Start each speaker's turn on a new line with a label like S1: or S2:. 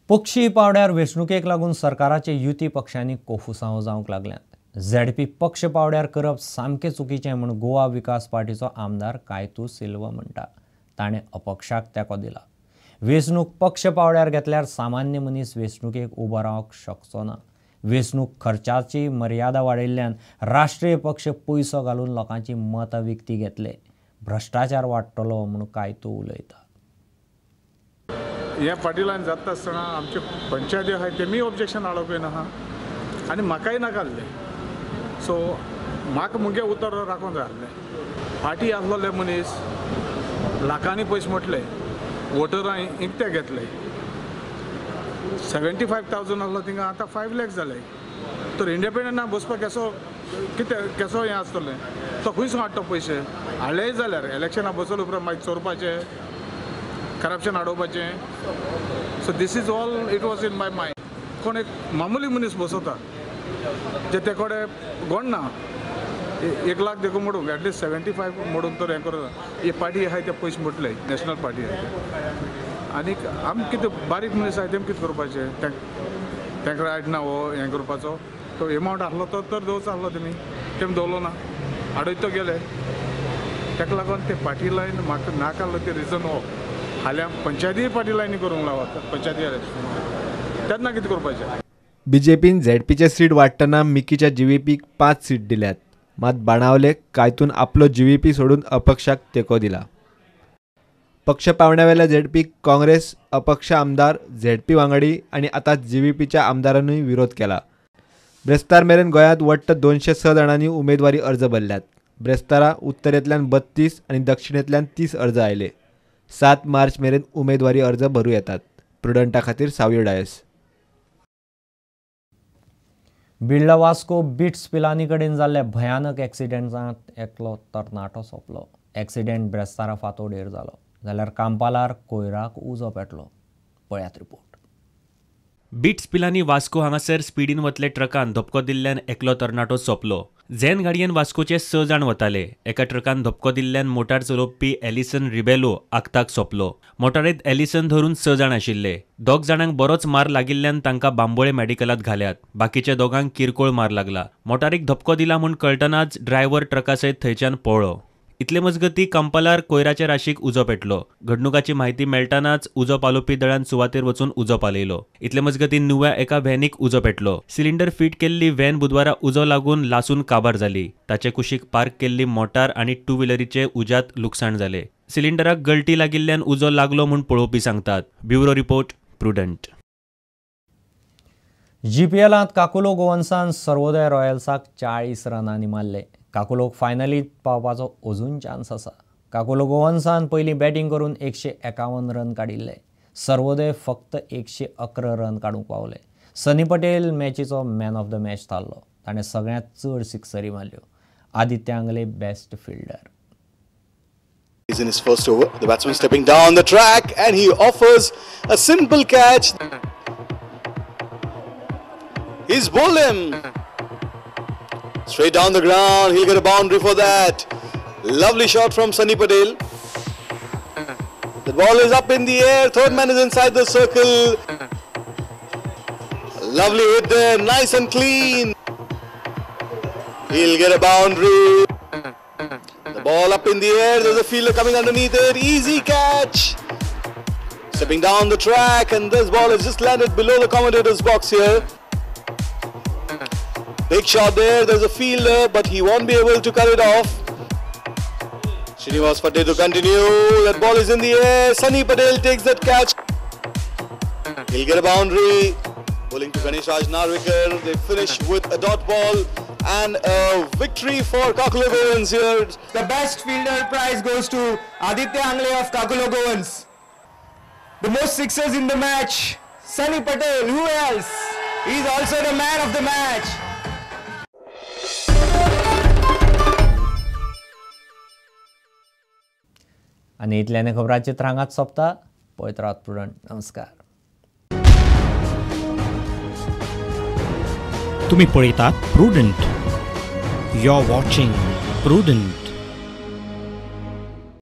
S1: पक्षी पावड्यार वेंचणुकेक लागून सरकाराचे युती पक्षांनी कोफुसांव जावंक लागल्यात। झेडपी पक्ष पावड्यार करप सामकें चुकीचें म्हूण गोवा विकास पार्टीचो आमदार कायतू सिल्वा म्हणटा। ताणें अपक्षाक तेंको दिला। वेंचणूक पक्ष पावड्यार घेतल्यार सामान्य मनीस वेंचणुकेक उबो रावंक शकचो ना। वेंचणूक खर्चाची मर्यादा वाडयिल्ल्यान राष्ट्रीय पक्ष पयसो घालून लोकांची मतां विकती घेतले। भ्रष्टाचार वाडटलो म्हूण कायतू उलयता।
S2: ह्या पाटीलान जाता आसतना आमचे पंचायती आहाय तेमी ऑब्जेक्शन हाडप ना आनी म्हाकाय नाकाल्ले। सो म्हाका मुगे उतर राखून जाय आसलें। पार्टी आसलोले मनीस लाखांनी पयशे मोटले वोटरां इकते घेतले। 75,000 आसलो थिंगा आतां 5 लाख जाले। तर इंडिपेंडंटान बसपाक केसो हें आसतलें तो खंयसून हाडटा पयशे हाडलेय जाल्यार इलेक्शनाक बसले उपरांत मागीर चोरपाचें करप्शन हाडोवपाचें। So this is all it was in my mind. कोण एक मामुली मनीस बसवता जे ते कडेन गोण ना 1 लाख देखून मोडूंक एटलीस्ट 75 मोडून तर हें करता। ही पार्टी आहाय ते पयशे मोटले नॅशनल पार्टी आहाय आनीक आमी कितें बारीक मनीस आहाय तेमी कितें करपाचें तांकां रायट ना हो हें करपाचो। तो एमावंट आसलो तो तर दवरचो आसलो तेमी दवरलो ना हाडयत तो गेले। ताका लागून ते पार्टी लायन म्हाका नाकाल्लो ते रिजन हो हाल्या पंचायती पार्टी लायनी करूंक लावता पंचायती तेन्ना कितें करपाचें।
S3: बीजेपीन झेडपीचे सीट वाडटना मिकीच्या जीव्हीपीक 5 सीट दिल्यात। मात बाणावले कायतून आपलो जीव्हीपी सोडून अपक्षाक तेको दिला। पक्ष पावण्यावेल्या झेडपीक काँग्रेस अपक्ष आमदार झेडपी वांगडी आणि आतां जीव्हीपीच्या आमदारांनी विरोध केला। ब्रेस्तार मेरेन गोंयांत वट्ट 206 जाणांनी उमेदवारी अर्ज भरल्यात। ब्रेस्तारा उत्तरेंतल्यान 32 आणि दक्षिणेंतल्यान 30 अर्ज आयले। 7 मार्च मेरेन उमेदवारी अर्ज भरूं येतात। प्रुडंटा खातीर सावयो डायस।
S1: बिर्ला वास्को बिट्स पिलानी कडेन जाल्ल्या भयानक एक्सिडेंटांत एकलो तरणाटो सोंपलो। एक्सिडेंट ब्रेस्तारा फांतोडेर जालो जाल्यार कांपालार कोयराक उजो पेटलो। पळयात रिपोर्ट।
S4: बिट्स पिलानी वास्को हांगासर स्पीडीन वतले ट्रकान धपको दिल्ल्यान एकलो तरणाटो सोंपलो। झॅन गाडयेन वास्कोचे 6 जाण वताले। एका ट्रकान धपको दिल्ल्यान मोटार चलोवपी एलिसन रिबेलो आगताक सोंपलो। मोटारींत एलिसन धरून 6 जाण आशिल्ले। 2 जाणांक बरोच मार लागिल्ल्यान तांकां बांबोळे मेडिकलांत घाल्यात। बाकीच्या 2गांक किरकोळ मार लागला। मोटारीक धपको दिला म्हूण कळटनाच ड्रायव्हर ट्रका सयत थंयच्यान पळलो। इतले मजगती कंपालार कोयराच्या राशीक उजो पेटलो। घडणुकाची म्हायती मेळटनाच उजो पालोवपी दळान सुवातेर वचून उजो पालयलो। इतले मजगती नुव्या एका व्हॅनीक उजो पेटलो। सिलिंडर फिट केल्ली व्हॅन बुधवारा उजो लागून लासून काबार जाली। ताचे कुशीक पार्क केल्ली मोटार आनी 2 व्हिलरीचे उज्यात लुकसाण जाले। सिलिंडराक गळटी लागिल्ल्यान उजो लागलो म्हूण पळोवपी सांगतात। Bureau report Prudent.
S1: जीपीएलांत काकुलो गोवन्सान सर्वोदय रॉयल्साक 40 रनांनी मारले। काकुलोक फायनलींत पावपाचो अजून चान्स आसा। काकुलो गोवन्सान पयलीं बॅटिंग करून 151 रन काडिल्ले। सर्वोदय फक्त 111 रन काडूंक पावले। सनी पटेल मॅचीचो मॅन ऑफ द मॅच थारलो। ताणें सगळ्यांत चड सिक्सरी मारल्यो। Aditya Angle best fielder.
S5: He's in his first over. The batsman stepping down the track and he offers a simple catch. He's bowled him. Straight down the ground. He'll get a boundary for that. Lovely shot from Sunny Patel. The ball is up in the air. Third man is inside the circle. Lovely hit there. Nice and clean. He'll get a boundary. The ball up in the air. There's a fielder coming underneath it. Easy catch. Stepping down the track and this ball has just landed below the commentator's box here. Big shot there. There's a fielder but he won't be able to cut it off. Srinivas Patel to continue. That ball is in the air. Sunny Patel takes that catch. He'll get a boundary. Bowling to Ganesh Raj Narvikar. They finish with a dot ball. And a victory for Kakulo Govans here.
S6: The best fielder prize goes to Aditya Angle of Kakulo Govans. The most sixers in the match, Sunny Patel. Who else? He's also the man of the match.
S1: आनी इतल्याने खबरांचें चित्र हांगाच सोंपता। पळयत Rawat prudent. नमस्कार।
S7: तुम्ही पळयतात Prudent. You are watching prudent.